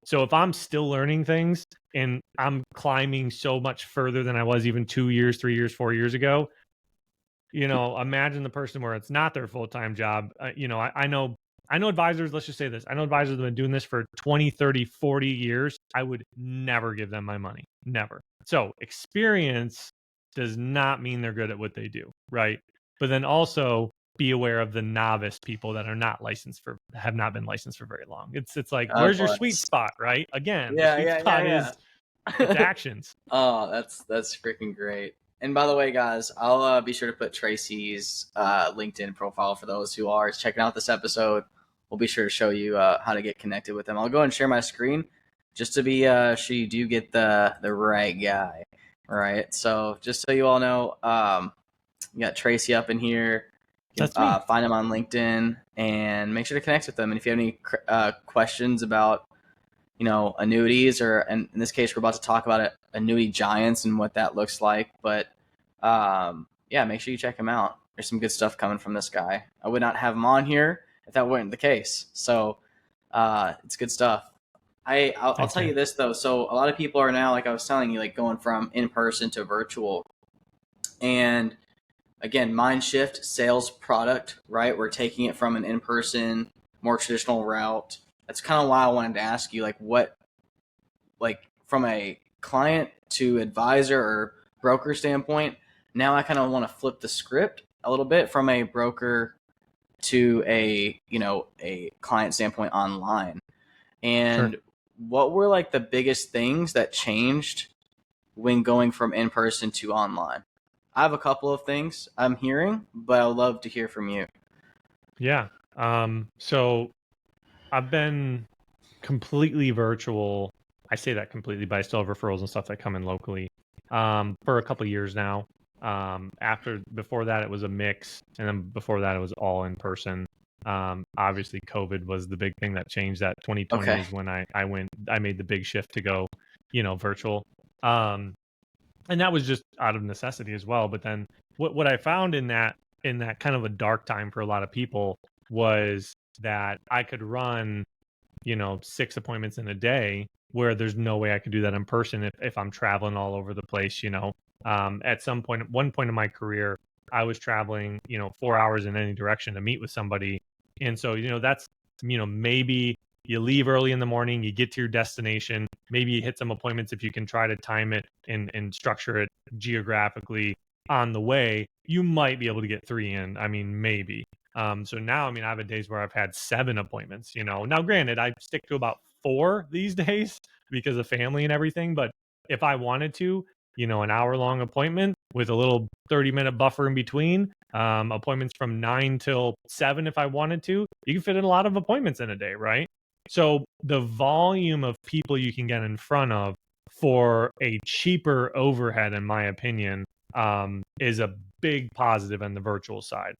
So if I'm still learning things and I'm climbing so much further than I was even 2 years, 3 years, 4 years ago, imagine the person where it's not their full-time job. I know advisors, let's just say this. I know advisors that have been doing this for 20, 30, 40 years. I would never give them my money. Never. So experience does not mean they're good at what they do, right? But then also be aware of the novice people that are not licensed have not been licensed for very long. It's like, God where's your sweet bless. spot, right? Again, the Yeah, sweet yeah, yeah, spot is it's yeah. actions. Oh, that's freaking great. And by the way, guys, I'll be sure to put Tracy's LinkedIn profile for those who are checking out this episode. We'll be sure to show you how to get connected with them. I'll go and share my screen just to be sure you do get the right guy. All right. So just so you all know, you got Tracy up in here. You That's can me. find him on LinkedIn and make sure to connect with them. And if you have any questions about annuities, or in this case, we're about to talk about annuity giants and what that looks like. But yeah, make sure you check him out. There's some good stuff coming from this guy. I would not have him on here if that weren't the case. So it's good stuff. I'll Thanks, tell you man. this though. So a lot of people are now, like I was telling you, like going from in person to virtual. And again, mind shift, sales product, right? We're taking it from an in person, more traditional route. That's kind of why I wanted to ask you, like from a client to advisor or broker standpoint. Now I kind of want to flip the script a little bit from a broker to a client standpoint online. Sure. And what were like the biggest things that changed when going from in person to online? I have a couple of things I'm hearing, but I'd love to hear from you. Yeah. So I've been completely virtual. I say that completely, but I still have referrals and stuff that come in locally for a couple of years now. Before that, it was a mix, and then before that, it was all in person. Obviously, COVID was the big thing that changed that. 2020 Okay. is when I made the big shift to go, virtual. Um, and that was just out of necessity as well. But then what I found in that kind of a dark time for a lot of people was that I could run 6 appointments in a day where there's no way I could do that in person if I'm traveling all over the place. At one point in my career, I was traveling 4 hours in any direction to meet with somebody. And so that's maybe you leave early in the morning, you get to your destination, maybe you hit some appointments if you can try to time it and structure it geographically on the way, you might be able to get 3 in. I mean, maybe. So now, I mean, I've had days where I've had 7 appointments. Now granted, I stick to about 4 these days because of family and everything. But if I wanted to, an hour-long appointment with a little 30-minute buffer in between, appointments from 9 till 7 if I wanted to, you can fit in a lot of appointments in a day, right? So the volume of people you can get in front of for a cheaper overhead, in my opinion, is a big positive on the virtual side.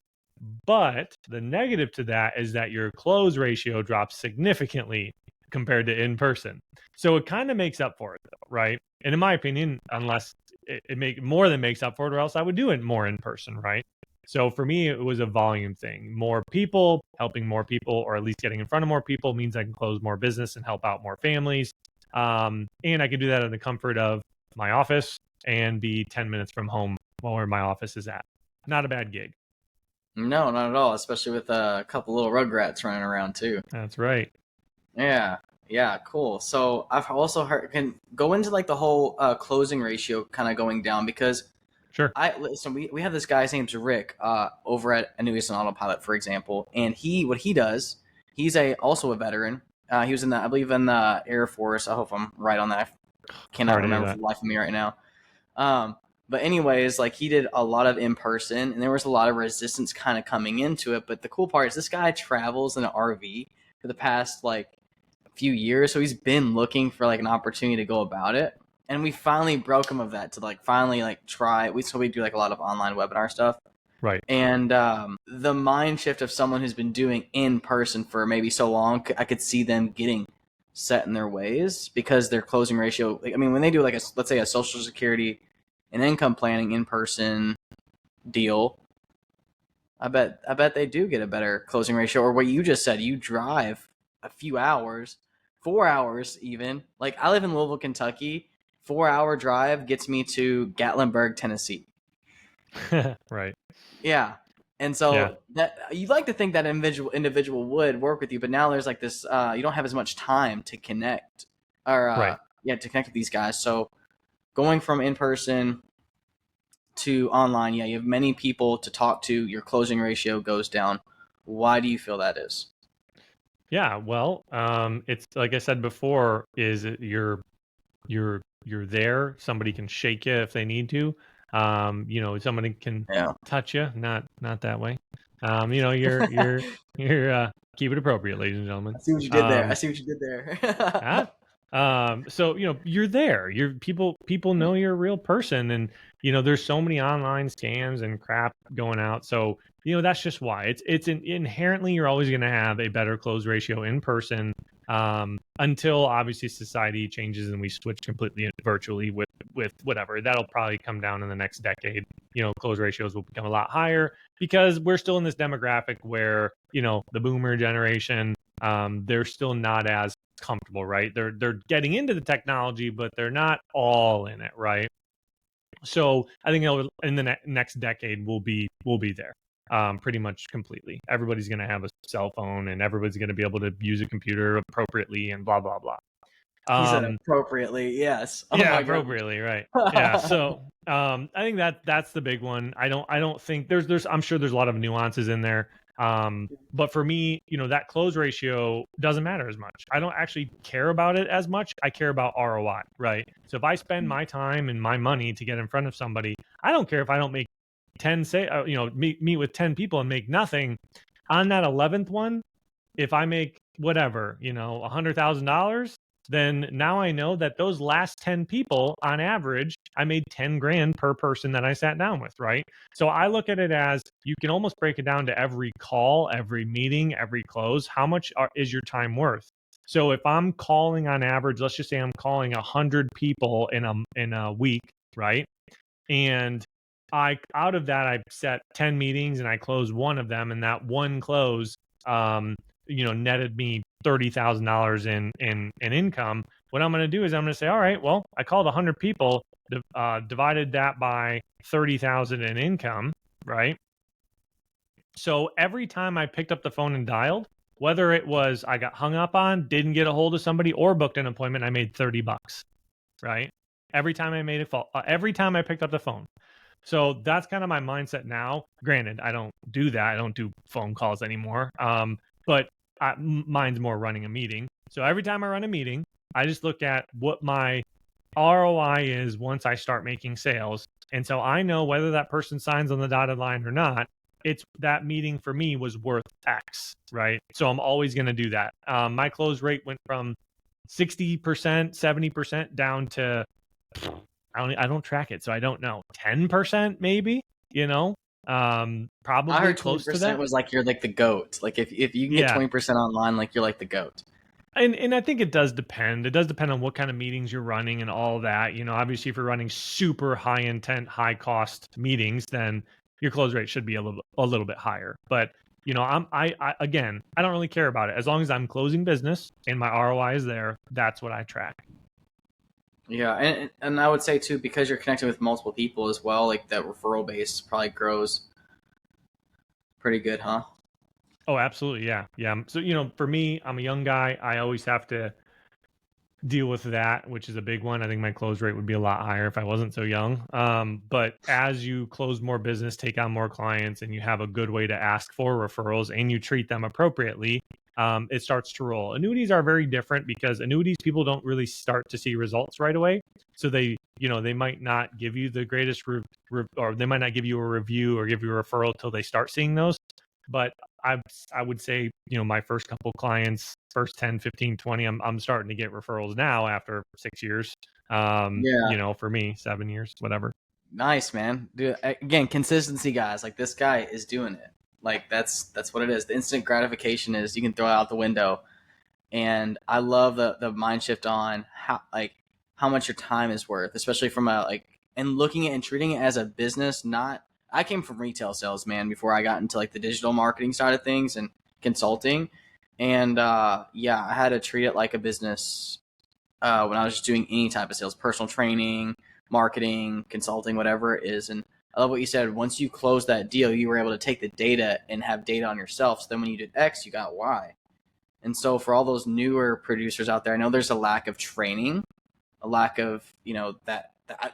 But the negative to that is that your close ratio drops significantly compared to in person. So it kind of makes up for it, though, right? And in my opinion, unless it make more than makes up for it, or else I would do it more in person, right? So for me, it was a volume thing. More people, helping more people, or at least getting in front of more people means I can close more business and help out more families. And I can do that in the comfort of my office and be 10 minutes from home where my office is at. Not a bad gig. No, not at all, especially with a couple little rugrats running around too. That's right. Yeah. Yeah. Cool. So I've also heard can go into like the whole closing ratio kind of going down because Sure. I listen. We have this guy. His name's Rick. Over at Annuitas and Autopilot, for example, and what he does. He's also a veteran. He was in the I believe in the Air Force. I hope I'm right on that. I cannot Sorry to hear remember for that. the life of me right now. Um, but anyways, like he did a lot of in person, and there was a lot of resistance kind of coming into it. But the cool part is this guy travels in an RV for the past like few years, so he's been looking for like an opportunity to go about it. And we finally broke him of that to like finally like try. We do like a lot of online webinar stuff, Right. and the mind shift of someone who's been doing in person for maybe so long, I could see them getting set in their ways because their closing ratio. Like, I mean, when they do like let's say a Social Security and income planning in person deal, I bet they do get a better closing ratio. Or what you just said, you drive a few hours, 4 hours even. Like I live in Louisville, Kentucky. 4 hour drive gets me to Gatlinburg, Tennessee. Right. Yeah. And Yeah. so that you'd like to think that individual would work with you, but now there's like this you don't have as much time to connect or Right. to connect with these guys. So going from in person to online, yeah, you have many people to talk to, your closing ratio goes down. Why do you feel that is? Yeah. Well, it's like I said before, is you're there. Somebody can shake you if they need to. Somebody can Yeah. touch you. Not that way. You're keep it appropriate, ladies and gentlemen. I see what you did there. I see what you did there. Ah, so you're there. People know you're a real person, and there's so many online scams and crap going out. So that's just why inherently you're always going to have a better close ratio in person, until obviously society changes and we switch completely virtually with whatever. That'll probably come down in the next decade. Close ratios will become a lot higher because we're still in this demographic where the boomer generation, they're still not as comfortable, right? They're getting into the technology, but they're not all in it, right? So I think in the next decade we'll be there, pretty much completely. Everybody's going to have a cell phone, and everybody's going to be able to use a computer appropriately, and blah blah blah. He said Um, appropriately. Yes. Oh yeah, my appropriately, right? Yeah. gosh. So I think that's the big one. I don't think there's I'm sure there's a lot of nuances in there. But for me, that close ratio doesn't matter as much. I don't actually care about it as much. I care about ROI, right? So if I spend my time and my money to get in front of somebody, I don't care if I don't make 10 say meet with 10 people and make nothing. On that 11th one, if I make whatever, $100,000, then now I know that those last 10 people on average, I made 10 grand per person that I sat down with, right? So I look at it as you can almost break it down to every call, every meeting, every close. How much is your time worth? So if I'm calling on average, let's just say I'm calling 100 people in a week, right? And I out of that I set 10 meetings and I closed one of them, and that one close netted me $30,000 in income. What I'm going to do is I'm going to say, all right, well, I called 100 people, divided that by 30,000 in income, right? So every time I picked up the phone and dialed, whether it was I got hung up on, didn't get a hold of somebody, or booked an appointment, I made $30, right? Every time I made a call, every time I picked up the phone. So that's kind of my mindset now. Granted, I don't do that. I don't do phone calls anymore. But mine's more running a meeting. So every time I run a meeting, I just look at what my ROI is once I start making sales. And so I know whether that person signs on the dotted line or not, it's that meeting for me was worth X, right? So I'm always going to do that. My close rate went from 60%, 70% down to I don't track it, so I don't know. 10% maybe, I probably heard twenty close to percent that. was like you're like the goat. Like if you can get Yeah. 20% online, like you're like the goat. And I think it does depend. It does depend on what kind of meetings you're running and all that. Obviously if you're running super high intent, high cost meetings, then your close rate should be a little bit higher. But I again, I don't really care about it. As long as I'm closing business and my ROI is there, that's what I track. Yeah, and I would say too because you're connecting with multiple people as well, like that referral base probably grows pretty good, huh? Oh, absolutely. Yeah. Yeah. So, for me, I'm a young guy. I always have to deal with that, which is a big one. I think my close rate would be a lot higher if I wasn't so young. But as you close more business, take on more clients, and you have a good way to ask for referrals and you treat them appropriately, it starts to roll. Annuities are very different because annuities, people don't really start to see results right away. So they might not give you the greatest or they might not give you a review or give you a referral till they start seeing those. But I I would say, my first couple clients, first 10, 15, 20, I'm starting to get referrals now after 6 years. Yeah. For me, 7 years, whatever. Nice, man. Dude, again, consistency, guys. Like this guy is doing it. Like that's what it is. The instant gratification is you can throw it out the window. And I love the mind shift on how much your time is worth, especially from a and looking at and treating it as a business. Not I came from retail sales, man, before I got into like the digital marketing side of things and consulting. And yeah, I had to treat it like a business when I was just doing any type of sales, personal training, marketing, consulting, whatever it is. And I love what you said. Once you close that deal, you were able to take the data and have data on yourself. So then when you did X, you got Y. And so for all those newer producers out there, I know there's a lack of training, a lack of, that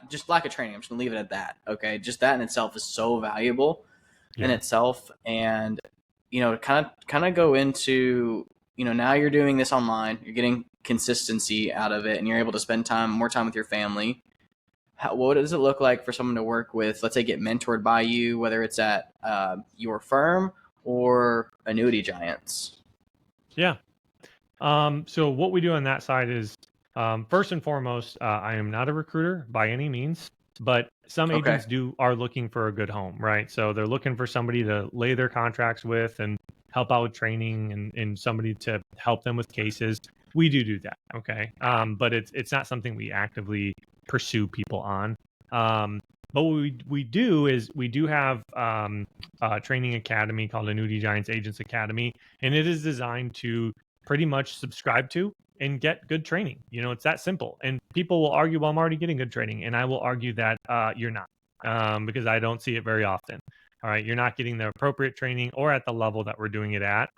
just lack of training. I'm just gonna leave it at that. Okay. Just that in itself is so valuable in Yeah. itself. And, kind of go into, now you're doing this online, you're getting consistency out of it and you're able to spend more time with your family. What does it look like for someone to work with, let's say get mentored by you, whether it's at your firm or annuity giants? Yeah. So what we do on that side is, first and foremost, I am not a recruiter by any means, but some Okay. agents are looking for a good home, right? So they're looking for somebody to lay their contracts with and help out with training and somebody to help them with cases. We do that, okay? But it's not something we actively pursue people on. But what we do is we do have a training academy called Annuity Giants Agents Academy, and it is designed to pretty much subscribe to and get good training. It's that simple. And people will argue, well, I'm already getting good training. And I will argue that you're not, because I don't see it very often. All right. You're not getting the appropriate training or at the level that we're doing it at.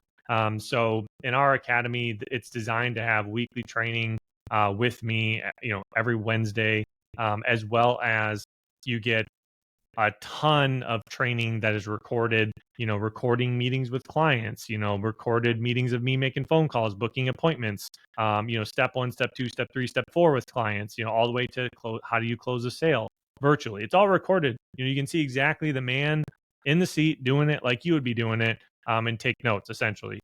So in our academy, it's designed to have weekly training with me, every Wednesday, as well as you get a ton of training that is recorded, recording meetings with clients, recorded meetings of me making phone calls, booking appointments, step 1, step 2, step 3, step 4 with clients, all the way to how do you close a sale virtually. It's all recorded. You can see exactly the man in the seat doing it like you would be doing it, and take notes essentially.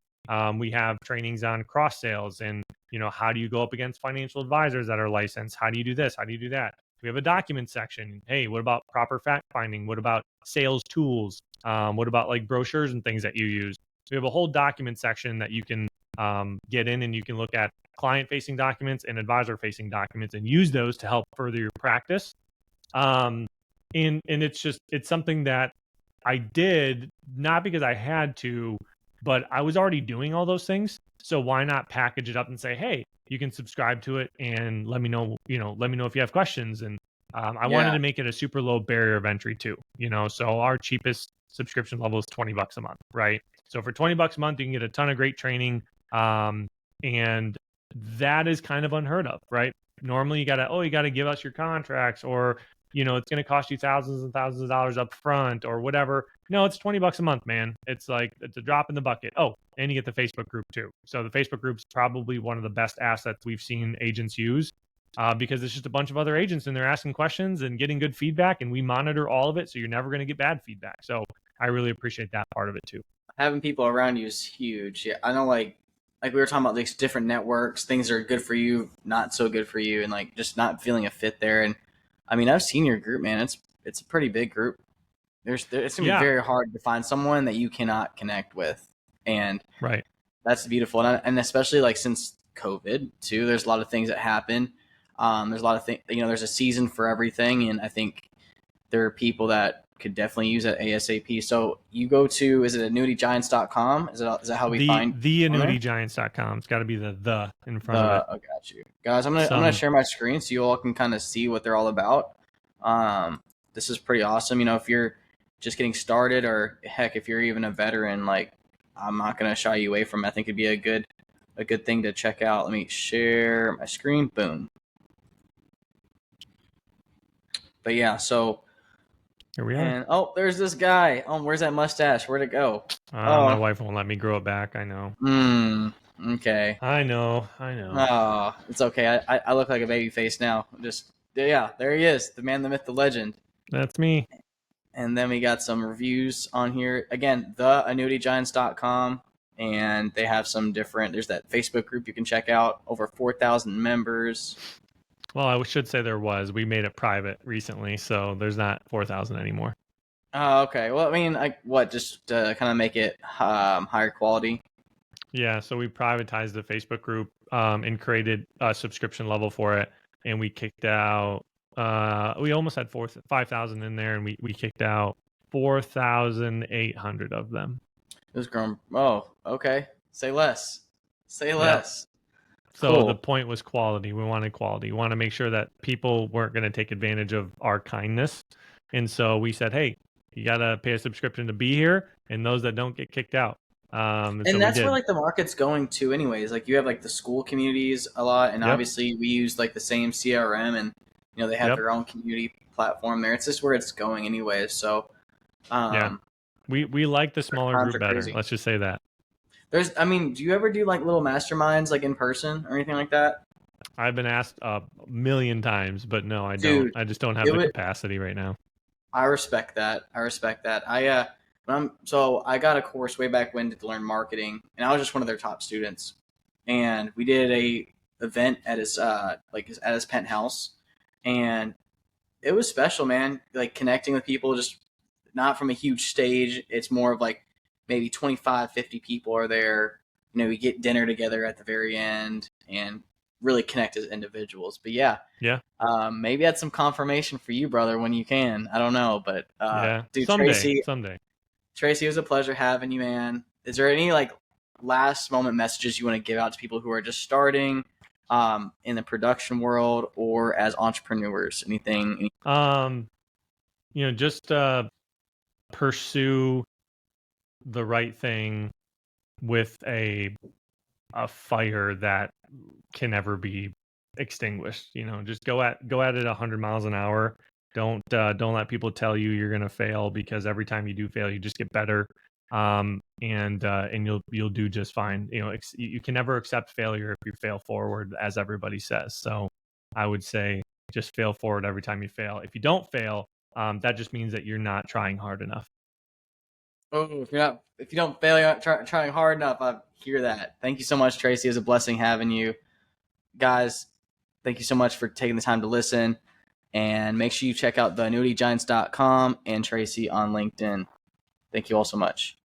We have trainings on cross sales and, how do you go up against financial advisors that are licensed? How do you do this? How do you do that? We have a document section. Hey, what about proper fact finding? What about sales tools? What about like brochures and things that you use? We have a whole document section that you can get in, and you can look at client facing documents and advisor facing documents and use those to help further your practice. And it's something that I did not because I had to, but I was already doing all those things. So why not package it up and say, hey, you can subscribe to it and let me know if you have questions. And I wanted Yeah. to make it a super low barrier of entry too, so our cheapest subscription level is $20 a month, right? So for $20 a month, you can get a ton of great training. And that is kind of unheard of, right? Normally you gotta give us your contracts, or it's going to cost you thousands and thousands of dollars up front or whatever. No, it's $20 a month, man. It's a drop in the bucket. Oh, and you get the Facebook group too. So the Facebook group's probably one of the best assets we've seen agents use, because it's just a bunch of other agents and they're asking questions and getting good feedback, and we monitor all of it. So you're never going to get bad feedback. So I really appreciate that part of it too. Having people around you is huge. Yeah, I know, like we were talking about these different networks, things that are good for you, not so good for you, and like just not feeling a fit there. And I mean, I've seen your group, man. It's a pretty big group. It's gonna be Yeah, very hard to find someone that you cannot connect with, and right. that's beautiful. And especially like since COVID too, there's a lot of things that happen. There's a lot of things, there's a season for everything, and I think there are people that could definitely use it ASAP. So you go to, is it annuitygiants.com? Is that how we find The on there? annuitygiants.com. It's got to be the in front of it. I got you guys. I'm gonna Some share my screen so you all can kind of see what they're all about. This is pretty awesome. If you're just getting started, or heck, if you're even a veteran, like I'm not going to shy you away from it. I think it'd be a good thing to check out. Let me share my screen. Boom. But yeah, so Here we are. and there's this guy. Where's that mustache? Where'd it go? My Oh, wife won't let me grow it back. I know. Okay. I know. Oh, it's okay. I look like a baby face now. Just yeah, there he is, the man, the myth, the legend. That's me. And then we got some reviews on here. Again, theannuitygiants.com. And they have some different, there's that Facebook group you can check out, over 4,000 members. Well, I should say there was. We made it private recently, so there's not 4,000 anymore. Oh, okay. Well, I mean, just to kind of make it higher quality? Yeah, so we privatized the Facebook group and created a subscription level for it, and we kicked out. We almost had 5,000 in there, and we kicked out 4,800 of them. It was grown. Oh, okay. Say less. Say less. So the Cool. point was quality. We wanted quality. We want to make sure that people weren't going to take advantage of our kindness, and so we said, hey, you got to pay a subscription to be here, and those that don't get kicked out. And so And we that's where did. like the market's going to anyways. Like you have like the school communities a lot, and Yep. obviously we use like the same CRM, and they have Yep. their own community platform there. It's just where it's going anyways. So Yeah. We like the smaller times group are better. crazy. Let's just say that. Do you ever do like little masterminds like in person or anything like that? I've been asked a million times, but no, I don't. Dude, I just don't have it the would. capacity right now. I respect that. I respect that. So I got a course way back when to learn marketing, and I was just one of their top students. And we did a event at his penthouse, and it was special, man. Like connecting with people, just not from a huge stage. It's more of like maybe 25, 50 people are there. We get dinner together at the very end and really connect as individuals. But yeah, Yeah. maybe that's some confirmation for you, brother, when you can. I don't know, but Yeah. dude, Someday. Someday. Tracy, it was a pleasure having you, man. Is there any like last moment messages you want to give out to people who are just starting in the production world or as entrepreneurs? Anything? Just pursue the right thing with a fire that can never be extinguished. Just go at it 100 miles an hour. Don't let people tell you you're gonna fail, because every time you do fail, you just get better. And you'll do just fine. You can never accept failure if you fail forward, as everybody says. So I would say just fail forward every time you fail. If you don't fail, that just means that you're not trying hard enough. Oh, if you don't fail, you're not trying hard enough. I hear that. Thank you so much, Tracy. It was a blessing having you, guys. Thank you so much for taking the time to listen, and make sure you check out theannuitygiants.com and Tracy on LinkedIn. Thank you all so much.